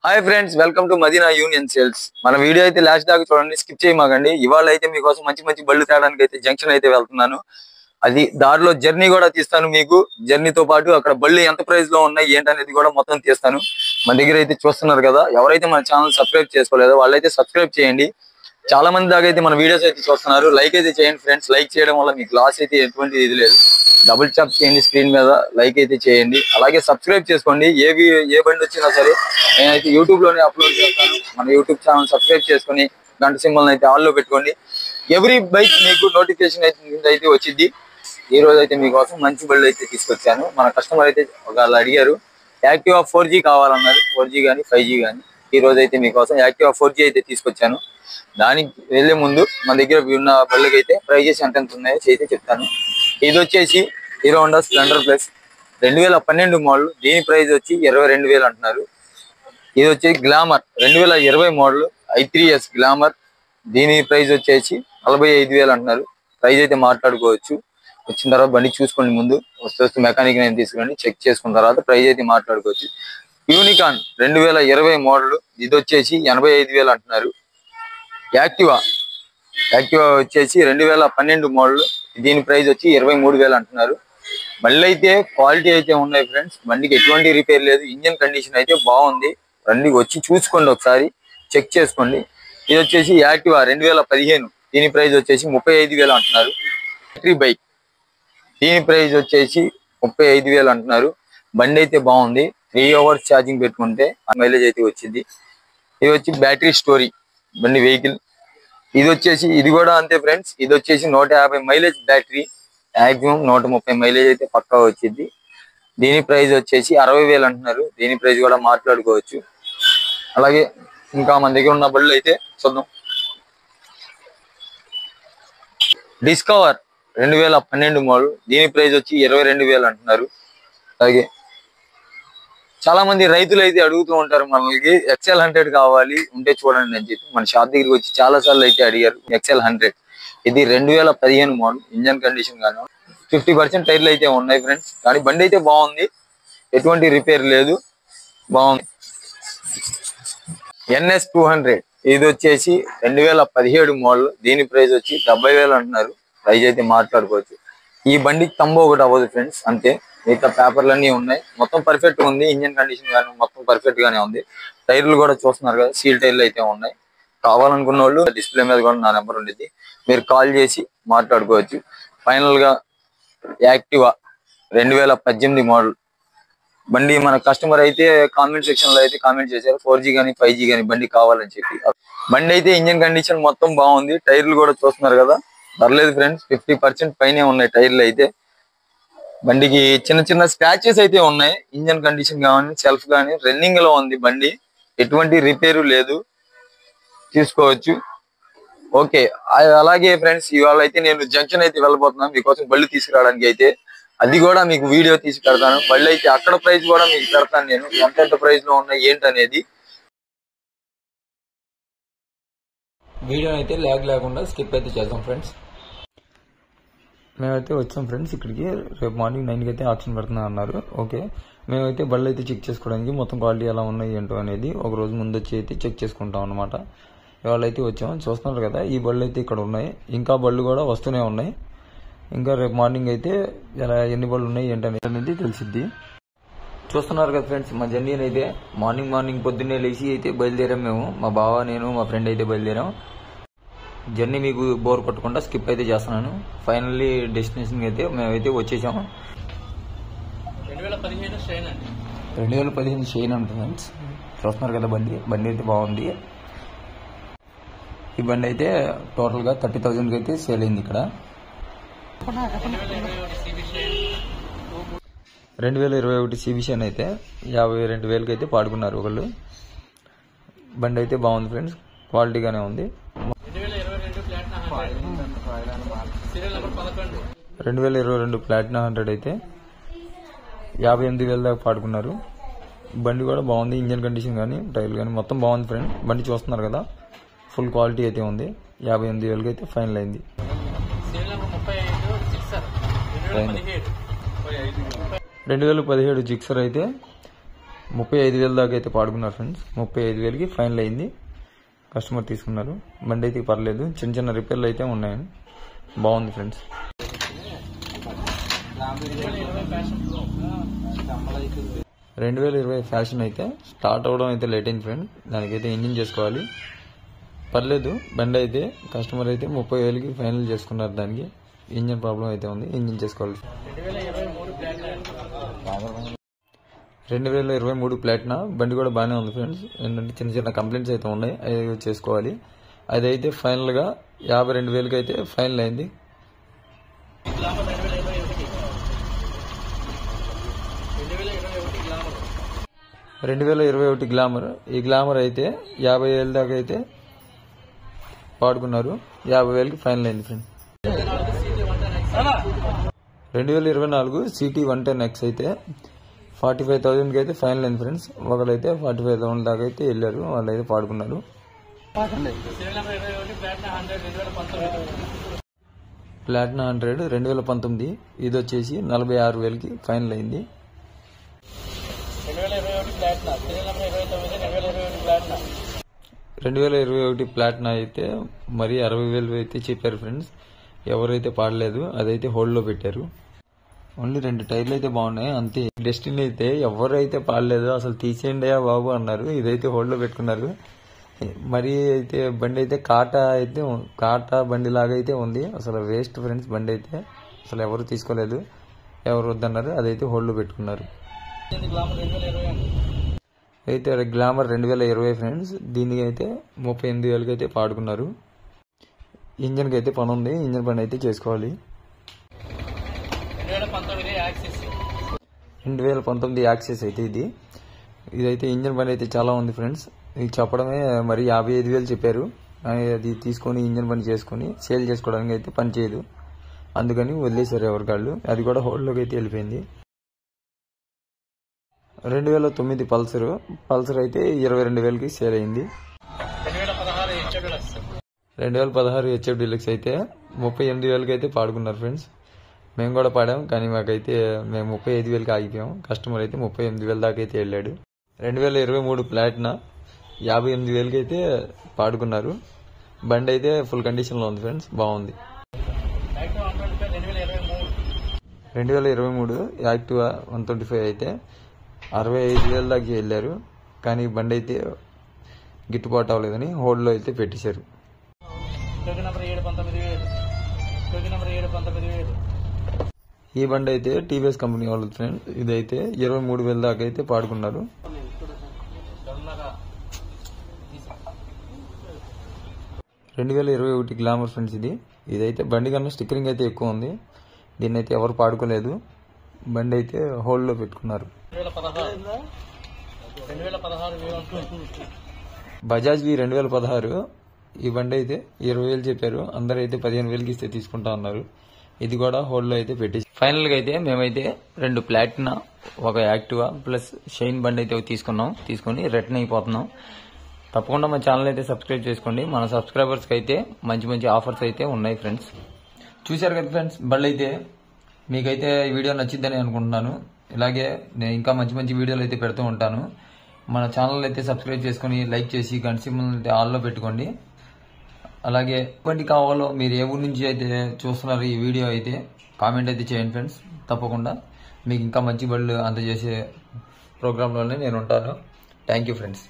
Hi friends, welcome to Madina union sales. మన video అయితే last దాకా చూడండి, స్కిప్ చేయమాకండి. ఇవాళ అయితే మీకోసం మంచి మంచి బళ్ళు తేడానికి అయితే జంక్షన్ అయితే వెళ్తున్నాను. అది దారిలో జర్నీ కూడా తీస్తాను మీకు. జర్నీతో పాటు అక్కడ బళ్ళు ఎంత ప్రైస్ లో ఉన్నాయి ఏంటనేది కూడా మొత్తం తీస్తాను. మన దగ్గర అయితే చూస్తున్నారు కదా, ఎవరైతే మన ఛానల్ సబ్స్క్రైబ్ చేసుకోలేదో వాళ్ళైతే సబ్స్క్రైబ్ చేయండి. చాలా మంది దాకా అయితే మన వీడియోస్ అయితే చూస్తున్నారు. లైక్ అయితే చేయండి ఫ్రెండ్స్. లైక్ చేయడం వల్ల మీకు లాస్ అయితే ఎటువంటి ఇది లేదు. డబుల్ చాప్ చేయండి స్క్రీన్ మీద, లైక్ అయితే చేయండి. అలాగే సబ్స్క్రైబ్ చేసుకోండి. ఏ బండి వచ్చినా సరే నేనైతే యూట్యూబ్ లోనే అప్లోడ్ చేస్తాను. మన యూట్యూబ్ ఛానల్ సబ్స్క్రైబ్ చేసుకుని గంట సింబల్ అయితే ఆల్లో పెట్టుకోండి. ఎవ్రీ బైక్ మీకు నోటిఫికేషన్ అయితే వచ్చింది. ఈ రోజు అయితే మీకోసం మంచి బళ్ళు అయితే తీసుకొచ్చాను. మన కస్టమర్ అయితే వాళ్ళు అడిగారు, యాక్టివా 4G కావాలన్నారు. 4G కానీ 5G కానీ. ఈ రోజు అయితే మీకోసం యాక్టివా 4G అయితే తీసుకొచ్చాను. దానికి వెళ్లే ముందు మన దగ్గర ఉన్న బళ్ళకి అయితే ప్రైజెస్ ఎంత ఉన్నాయో అయితే చెప్తాను. ఇది వచ్చేసి hero Honda Splendor plus 2012 model. దీని ప్రైస్ వచ్చి 22,000 అంటున్నారు. ఇది వచ్చి గ్లామర్ 2020 మోడల్ i3s గ్లామర్. దీని ప్రైస్ వచ్చేసి 45,000 అంటున్నారు. ప్రైస్ అయితే మాట్లాడుకోవచ్చు. వచ్చిన తర్వాత బండి చూసుకోండి. ముందు వస్తూ మెకానిక్ నేను తీసుకురండి, చెక్ చేసుకున్న తర్వాత ప్రైస్ అయితే మాట్లాడుకోవచ్చు. Unicorn 2020 model. ఇది వచ్చేసి 85,000 అంటున్నారు. యాక్టివా వచ్చేసి 2012 మోడల్. దీని ప్రైస్ వచ్చి 23,000 అంటున్నారు. బండి అయితే క్వాలిటీ అయితే ఉన్నాయి ఫ్రెండ్స్. బండికి ఎటువంటి రిపేర్ లేదు. ఇంజన్ కండిషన్ అయితే బాగుంది. బండికి వచ్చి చూసుకోండి, ఒకసారి చెక్ చేసుకోండి. ఇది వచ్చేసి యాక్టివా 2015. దీని ప్రైస్ వచ్చేసి 35,000 అంటున్నారు. Battery bike. దీని ప్రైస్ వచ్చేసి 35,000 అంటున్నారు. బండి అయితే బాగుంది. 3 hours ఛార్జింగ్ పెట్టుకుంటే మైలేజ్ అయితే వచ్చింది. ఇది వచ్చి బ్యాటరీ స్టోరీ బండి వెహికల్. ఇది వచ్చేసి ఇది కూడా అంతే ఫ్రెండ్స్. ఇది వచ్చేసి 150 మైలేజ్ బ్యాటరీ. మాక్సిమం 130 మైలేజ్ అయితే పక్కా వచ్చింది. దీని ప్రైస్ వచ్చేసి 60,000 అంటున్నారు. దీని ప్రైస్ కూడా మాట్లాడుకోవచ్చు. అలాగే ఇంకా మన దగ్గర ఉన్న బళ్ళు అయితే చూద్దాం. Discover 2012 model. దీని ప్రైస్ వచ్చి 22,000 అంటున్నారు. అలాగే చాలా మంది రైతులు అయితే అడుగుతూ ఉంటారు మనకి, XL100 కావాలి ఉంటే చూడండి అని చెప్పి. మన షాప్ దగ్గరికి వచ్చి చాలా సార్లు అయితే అడిగారు. XL100 ఇది 2015 మోడల్. ఇంజన్ కండిషన్ గాను 50% టైర్లు అయితే ఉన్నాయి ఫ్రెండ్స్. కానీ బండి అయితే బాగుంది, ఎటువంటి రిపేర్ లేదు, బాగుంది. NS200 ఇది వచ్చేసి 2017 మోడల్. దీని ప్రైస్ వచ్చి 70,000 అంటున్నారు. ప్రైస్ అయితే మాట్లాడుకోవచ్చు. ఈ బండికి తంబు ఒకటి అవ్వదు ఫ్రెండ్స్, అంతే. మిగతా పేపర్లు అన్నీ ఉన్నాయి. మొత్తం పర్ఫెక్ట్ ఉంది. ఇంజన్ కండిషన్ కానీ మొత్తం పర్ఫెక్ట్ గానే ఉంది. టైర్లు కూడా చూస్తున్నారు కదా, సీల్ టైర్లు అయితే ఉన్నాయి. కావాలనుకున్న వాళ్ళు డిస్ప్లే మీద కూడా నా నెంబర్ ఉండేది, మీరు కాల్ చేసి మాట్లాడుకోవచ్చు. ఫైనల్ గా యాక్టివా 2018 మోడల్ బండి. మన కస్టమర్ అయితే కామెంట్ సెక్షన్ లో అయితే కామెంట్ చేశారు 4G కానీ 5G కానీ బండి కావాలని చెప్పి. బండి అయితే ఇంజన్ కండిషన్ మొత్తం బాగుంది. టైర్లు కూడా చూస్తున్నారు కదా, పర్లేదు ఫ్రెండ్స్. 50% పైనే ఉన్నాయి టైర్లు అయితే. బండికి చిన్న చిన్న స్క్రాచెస్ అయితే ఉన్నాయి. ఇంజన్ కండిషన్ కానీ సెల్ఫ్ కానీ రన్నింగ్ లో ఉంది బండి, ఎటువంటి రిపేరు లేదు, తీసుకోవచ్చు. ఓకే, అలాగే ఫ్రెండ్స్ ఇవాళ అయితే నేను జంక్షన్ అయితే వెళ్ళబోతున్నాను మీకోసం బళ్ళు తీసుకురావడానికి అయితే. అది కూడా మీకు వీడియో తీసి పెడతాను. బళ్ళు అయితే అక్కడ ప్రైస్ కూడా మీకు పెడతాను నేను, ఎంత ప్రైస్ లో ఉన్నాయి ఏంటనేది. వీడియో అయితే ల్యాగ్ లేకుండా స్కిప్ అయితే చేద్దాం ఫ్రెండ్స్. మేమైతే వచ్చాం ఫ్రెండ్స్ ఇక్కడికి. రేపు మార్నింగ్ 9కి అయితే ఆప్షన్ పెడుతున్నా అన్నారు. ఓకే, మేమైతే బళ్ళు అయితే చెక్ చేసుకోవడానికి మొత్తం క్వాలిటీ ఎలా ఉన్నాయి ఏంటో అనేది ఒక రోజు ముందు వచ్చి అయితే చెక్ చేసుకుంటాం అనమాట. ఇవాళ అయితే వచ్చాము. చూస్తున్నారు కదా, ఈ బళ్ళు అయితే ఇక్కడ ఉన్నాయి. ఇంకా బళ్ళు కూడా వస్తూనే ఉన్నాయి. ఇంకా రేపు మార్నింగ్ అయితే ఎన్ని బళ్ళు ఉన్నాయి ఏంటనేది తెలిసిద్ది. చూస్తున్నారు కదా ఫ్రెండ్స్, మా జర్నీ అయితే మార్నింగ్ పొద్దున్నే లేచి అయితే బయలుదేరాం మేము. మా బావ, నేను, మా ఫ్రెండ్ అయితే బయలుదేరాం. జర్నీ మీకు బోర్ కొట్టకుండా స్కిప్ అయితే చేస్తున్నాను. ఫైనల్లీ డెస్టినేషన్ అయితే మేమైతే వచ్చేసాము. 2015 షైన్ అంట ఫ్రెండ్స్. చూస్తున్నారు కదా, బండి అయితే బాగుంది. ఈ బండి అయితే టోటల్ గా 30,000 అయితే సేల్ అయింది ఇక్కడ. 2021 సిబిషన్ అయితే 52,000 అయితే పాడుకున్నారు ఒకళ్ళు. బండి అయితే బాగుంది ఫ్రెండ్స్, క్వాలిటీగానే ఉంది. 2022 ప్లాటినా 100 అయితే 58,000 దాకా పాడుకున్నారు. బండి కూడా బాగుంది. ఇంజన్ కండిషన్ కానీ టైర్లు కానీ మొత్తం బాగుంది ఫ్రెండ్. బండి చూస్తున్నారు కదా, ఫుల్ క్వాలిటీ అయితే ఉంది. 58,000 అయితే ఫైనల్ అయింది. 2017 జిక్సర్ అయితే 35,000 దాకా అయితే పాడుకున్నారు ఫ్రెండ్స్. 35,000కి ఫైనల్ అయింది. కస్టమర్ తీసుకున్నారు. బండి అయితే పర్లేదు, చిన్న చిన్న రిపేర్లు అయితే ఉన్నాయని. బాగుంది ఫ్రెండ్స్. 2020 ఫ్యాషన్ అయితే స్టార్ట్ అవ్వడం అయితే లేట్ అయింది ఫ్రెండ్. దానికైతే ఇంజిన్ చేసుకోవాలి. పర్లేదు బండి అయితే కస్టమర్ అయితే 30,000కి ఫైనల్ చేసుకున్నారు. దానికి ఇంజిన్ ప్రాబ్లం అయితే ఉంది, ఇంజిన్ చేసుకోవాలి. 2023 ప్లాటినా బండి కూడా బాగానే ఉంది ఫ్రెండ్స్. ఏంటంటే చిన్న చిన్న కంప్లైంట్స్ అయితే ఉన్నాయి, అవి చేసుకోవాలి. అదైతే ఫైనల్గా 52,000కి అయితే ఫైనల్ అయింది. 2021 గ్లామర్. ఈ గ్లామర్ అయితే 50,000 దాకా అయితే పాడుకున్నారు. 50,000కి ఫైనల్ అయింది ఫ్రెండ్. 2024 సిటీ 110X అయితే 45,000కి అయితే ఫైనల్ అయింది ఫ్రెండ్స్. ఒకడైతే 45,000 దాకా అయితే వెళ్ళారు, వాళ్ళు అయితే పాడుకున్నారు. ప్లాటినా 100 2019, ఇది వచ్చేసి 46,000కి ఫైనల్ అయింది. 2021 ప్లాటినా అయితే మరి 60,000 అయితే చెప్పారు ఫ్రెండ్స్. ఎవరైతే పాడలేదు అదైతే హోల్డ్లో పెట్టారు. ఓన్లీ 2 టైర్లు అయితే బాగున్నాయి అంతే. డెస్టినీ అయితే ఎవరైతే పాడలేదు అసలు తీసేయండి బాబు అన్నారు. ఇదైతే హోల్డ్లో పెట్టుకున్నారు. మరి అయితే బండి అయితే కాటా బండి లాగా అయితే ఉంది. అసలు వేస్ట్ ఫ్రెండ్స్. బండి అయితే అసలు ఎవరు తీసుకోలేదు, ఎవరు వద్దన్నారు. అదైతే హోల్డ్లో పెట్టుకున్నారు. అయితే గ్లామర్ 2020 ఫ్రెండ్స్. దీనికి అయితే 38,000కి అయితే పాడుకున్నారు. ఇంజన్కి అయితే పని ఉంది, ఇంజన్ పని అయితే చేసుకోవాలి. 2019 యాక్సెస్ అయితే ఇదైతే ఇంజన్ పని అయితే చాలా ఉంది ఫ్రెండ్స్. ఇది చెప్పడమే మరి 55,000 చెప్పారు. అది తీసుకొని ఇంజన్ పని చేసుకొని సేల్ చేసుకోవడానికి అయితే పని చేయదు, అందుకని వదిలేశారు ఎవరికాళ్ళు. అది కూడా హోల్డ్లోకి అయితే వెళ్ళిపోయింది. 2009 పల్సర్ అయితే 22,000కి సేల్ అయింది. 2016 హెచ్ఎఫ్ డీలక్స్ అయితే 38,000కి అయితే పాడుకున్నారు ఫ్రెండ్స్. మేము కూడా పాడాం, కానీ మాకైతే మేము 35,000కి ఆగిపోయాం. కస్టమర్ అయితే 38,000 దాకా అయితే వెళ్ళాడు. 2023 ప్లాటినా 58,000కి అయితే పాడుకున్నారు. బండి అయితే ఫుల్ కండిషన్లో ఉంది ఫ్రెండ్స్, బాగుంది. 2023 యాక్టివా 125 అయితే 65,000 దాకా వెళ్ళారు. కానీ బండి అయితే గిట్టుబాటు అవ్వలేదని హోల్డ్లో అయితే పెట్టేశారు. ఈ బండి అయితే టీవీఎస్ కంపెనీ వాళ్ళు ఫ్రెండ్స్. ఇదైతే 23,000 దాకా అయితే పాడుకున్నారు. 2021 గ్లామర్ ఫ్రెండ్స్. ఇదైతే బండి కన్నా స్టిక్కరింగ్ అయితే ఎక్కువ ఉంది. దీన్ని అయితే ఎవరు పాడుకోలేదు, బండి అయితే హోల్డ్లో పెట్టుకున్నారు. బజాజ్ వి 2016. ఈ బండి అయితే 20,000 చెప్పారు. అందరూ అయితే 15,000కి ఇస్తే తీసుకుంటా ఉన్నారు. ఇది కూడా హోల్డ్లో అయితే పెట్టి ఫైనల్ గా అయితే మేమైతే 2 ప్లాటినా, ఒక యాక్టివా ప్లస్ షైన్ బండి అయితే తీసుకొని రిటర్న్ అయిపోతున్నాం. తప్పకుండా మా ఛానల్ అయితే సబ్స్క్రైబ్ చేసుకోండి. మన సబ్స్క్రైబర్స్ కి అయితే మంచి ఆఫర్స్ అయితే ఉన్నాయి ఫ్రెండ్స్. చూశారు కదా ఫ్రెండ్స్, బండి అయితే మీకైతే ఈ వీడియో నచ్చిద్దని అనుకుంటున్నాను. ఇలాగే నేను ఇంకా మంచి వీడియోలు అయితే పెడుతూ ఉంటాను. మన ఛానల్ అయితే సబ్స్క్రైబ్ చేసుకుని లైక్ చేసి గంట సింబల్ అయితే ఆల్లో పెట్టుకోండి. అలాగే బండి కావాలో మీరు ఏ ఊరి నుంచి అయితే చూస్తున్నారు ఈ వీడియో అయితే కామెంట్ అయితే చేయండి ఫ్రెండ్స్. తప్పకుండా మీకు ఇంకా మంచి బళ్ళు అందజేసే ప్రోగ్రాంలోనే నేను ఉంటాను. Thank you friends.